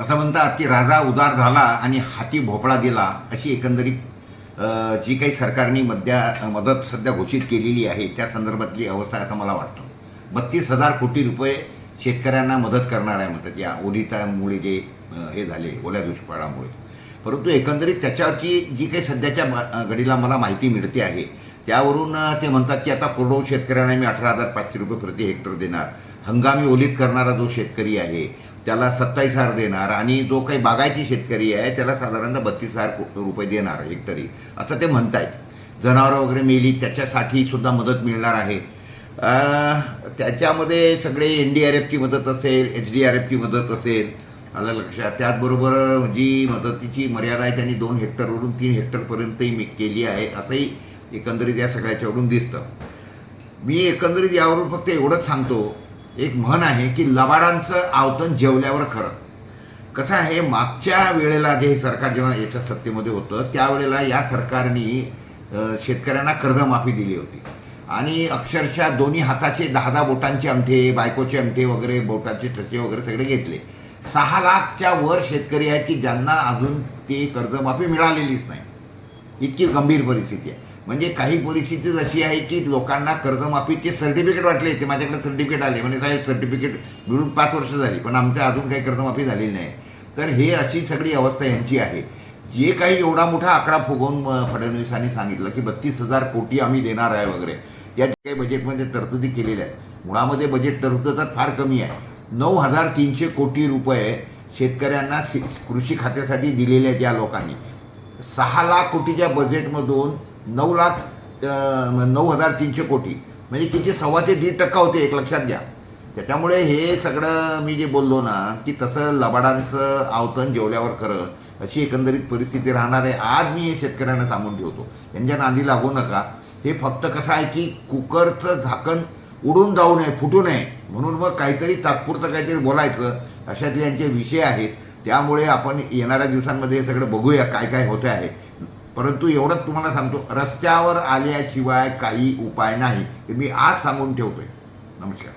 असं म्हणतात की राजा उदार झाला आणि हाती भोपळा दिला, अशी एकंदरीत जी काही सरकारने मदत सध्या घोषित केलेली आहे त्या संदर्भातली अवस्था आहे असं मला वाटतं. 32,000 कोटी रुपये शेतकऱ्यांना मदत करणार आहे म्हणतात या ओलितामुळे जे हे झाले ओल्या दुष्काळामुळे. परंतु एकंदरीत त्याच्यावरची जी काही सध्याच्या घडीला मला माहिती मिळते आहे त्यावरून ते म्हणतात की आता कोरडवाहू शेतकऱ्यांना मी 18,500 रुपये प्रति हेक्टर देणार, हंगामी ओलीत करणारा जो शेतकरी आहे त्याला 27,000 देणार आणि जो काही बागायती शेतकरी आहे त्याला साधारणतः 32,000 रुपये देणार हेक्टरी, असं ते म्हणत आहेत. जनावरं वगैरे मेली त्याच्यासाठी सुद्धा मदत मिळणार आहे. त्याच्यामध्ये सगळे NDRFची मदत असेल, HDRFची मदत असेल, आलं लक्षात. त्याचबरोबर जी मदतीची मर्यादा आहे त्यांनी 2 हेक्टरवरून 3 हेक्टरपर्यंतही केली आहे असंही एकंदरीत या सगळ्याच्यावरून दिसतं. मी एकंदरीत यावरून फक्त एवढंच सांगतो, एक म्हण आहे की लबाडांचं आवतण जेवल्यावर खरं. कसं आहे, मागच्या वेळेला जे सरकार जेव्हा याच्या सत्तेमध्ये होतं त्यावेळेला या सरकारने शेतकऱ्यांना कर्जमाफी दिली होती आणि अक्षरशः दोन्ही हाताचे 10-10 बोटांचे अंगठे, बायकोचे अंगठे वगैरे, बोटाचे ठसे वगैरे सगळे घेतले. 6 लाखच्या वर शेतकरी आहेत की ज्यांना अजून ते कर्जमाफी मिळालेलीच नाही. इतकी गंभीर परिस्थिती आहे. म्हणजे काही परिस्थितीच अशी आहे की लोकांना कर्जमाफीचे सर्टिफिकेट वाटले, ते माझ्याकडे सर्टिफिकेट आले म्हणजे साहेब सर्टिफिकेट मिळून 5 वर्ष झाली पण आमच्या अजून काही कर्जमाफी झालेली नाही. तर हे अशी सगळी अवस्था यांची आहे. जे काही एवढा मोठा आकडा फुगवून फडणवीसांनी सांगितलं की 32,000 कोटी आम्ही देणार आहे वगैरे, त्या काही बजेटमध्ये तरतुदी केलेल्या आहेत. मुळामध्ये बजेट तरतुदी फार कमी आहे. 9,300 कोटी रुपये शेतकऱ्यांना कृषी खात्यासाठी दिलेले आहेत या लोकांनी. 6 लाख कोटीच्या बजेटमधून 9,300 कोटी म्हणजे किती 1.25 ते 1.5% होते, एक लक्षात घ्या. त्याच्यामुळे हे सगळं मी जे बोललो ना की तसं लबाडांचं आवतण जेवल्यावर खरं, अशी एकंदरीत परिस्थिती राहणार आहे. आज मी हे शेतकऱ्यांना सांगून ठेवतो, यांच्या नादी लागू नका. हे फक्त कसं आहे की कुकरचं झाकण उडून जाऊ नये, फुटू नये म्हणून मग काहीतरी तात्पुरतं काहीतरी बोलायचं, अशातले यांचे विषय आहेत. त्यामुळे आपण येणाऱ्या दिवसांमध्ये हे सगळं बघूया काय काय होतं आहे. परंतु एवढंच तुम्हाला सांगतो, रस्त्यावर आल्याशिवाय काही उपाय नाही हे मी आज सांगून ठेवतोय. नमस्कार.